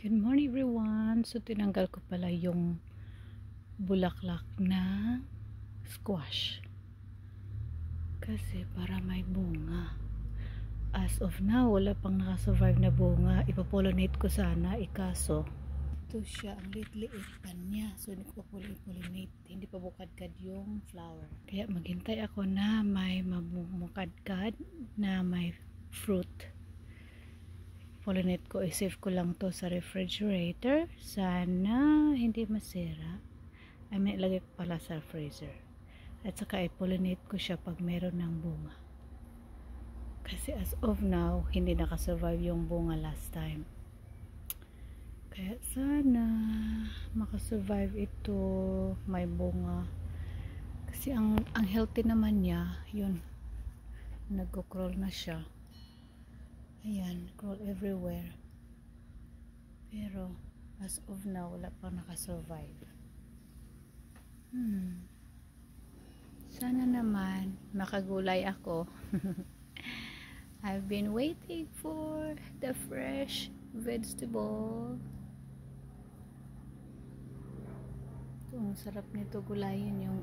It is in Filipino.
Good morning everyone. So tinanggal ko pala yung bulaklak na squash kasi para may bunga. As of now wala pang nakasurvive na bunga. Ipapollinate ko sana, ikaso ito siya, ang liit-liit pa niya, so hindi ko pa pollinate, hindi pa bukadkad yung flower, kaya maghintay ako na may mabukadkad na may fruit. Pollinate ko, i-save ko lang to sa refrigerator, sana hindi masira. I mean, ilagay ko pala sa freezer, at saka i-pollinate ko siya pag meron ng bunga, kasi as of now hindi nakasurvive yung bunga last time. Kaya sana makasurvive ito, may bunga, kasi ang healthy naman niya. Yun, nagko-crawl na siya, ayan, crawl everywhere, pero as of now wala pa nakasurvive. Sana naman makagulay ako. I've been waiting for the fresh vegetable. Ang sarap nito gulayin, yung